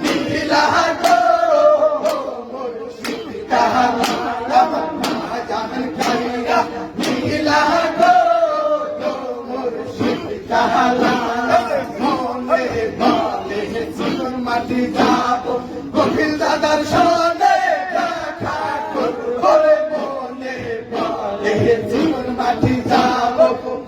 নীলা গো মুর্শিদ কালা আমার ভাজান কাইরা নীলা গো মুর্শিদ কালা মনে বলে জীবন মাটি যাব কপিল দাদার সনে দেখা করবো মনে বলে জীবন মাটি যাব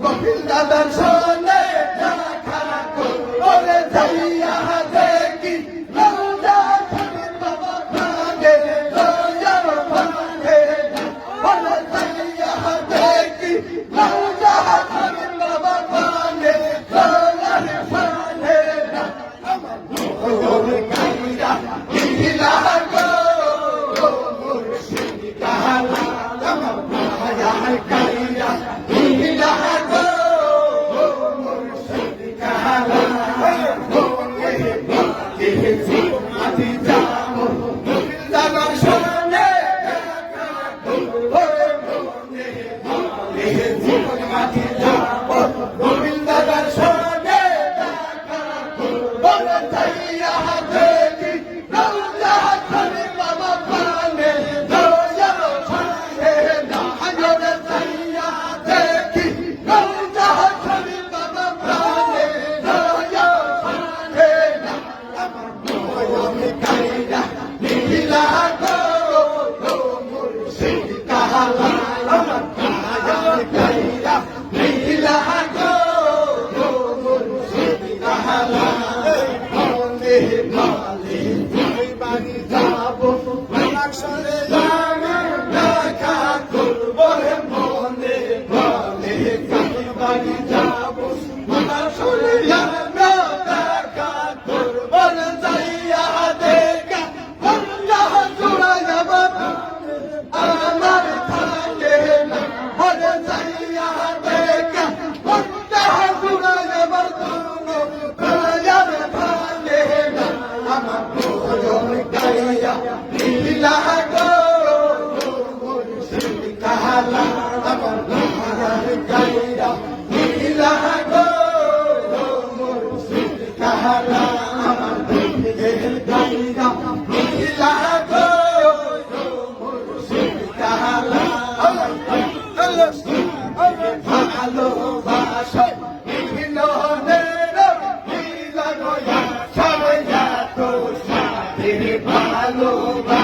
কপিল দাদার সনে দেখা করবো যাইয়া দেখি রোজা খানে বাবা খানে রোজা খানে বলে যাইয়া দেখি রোজা খানে বাবা খানে রোজা খানে আমার মোর কাইরা নীলা গো মুর্শিদ কালা আমার ভাজান কাইরা নীলা গো মুর্শিদ কালা মনে বলে জীবন মাটি যাব কপিল দাদার সনে দেখা করবো মনে বলে জীবন মাটি যাব কপিল দাদার সনে দেখা করবো যাইয়া দেখি রোজা খানে বাবা খানে রোজা খানে না জোরে যাইয়া দেখি রোজা খানে বাবা খানে রোজা খানে না আমার মোর কাইরা নীলা গো মুর্শিদ কালা আমার ভাজান কাইরা নীলা গো মুর্শিদ কালা মনে বলে তুই বাড়ি যাব লাক্ষরে দেখা করবো মনে বলে তুই বাড়ি যাব লাক্ষরে দেখা করবো যাইয়া দেখা বন্ধা জোড়া যাব আমার থাকে না বলে যাইয়া দেখা বন্ধা জোড়া যাব যার থাকে না আমার ভোজন গাইয়া নীলা গো মুর্শিদ কালা আমার ভাজান গাইয়া নীলা গো মুর্শিদ কালা আমার দিল গাইয়া নীলা গো মুর্শিদ কালা ভালোবাসা মিলনের মিলন সবাই তো সাথে ভালোবাসা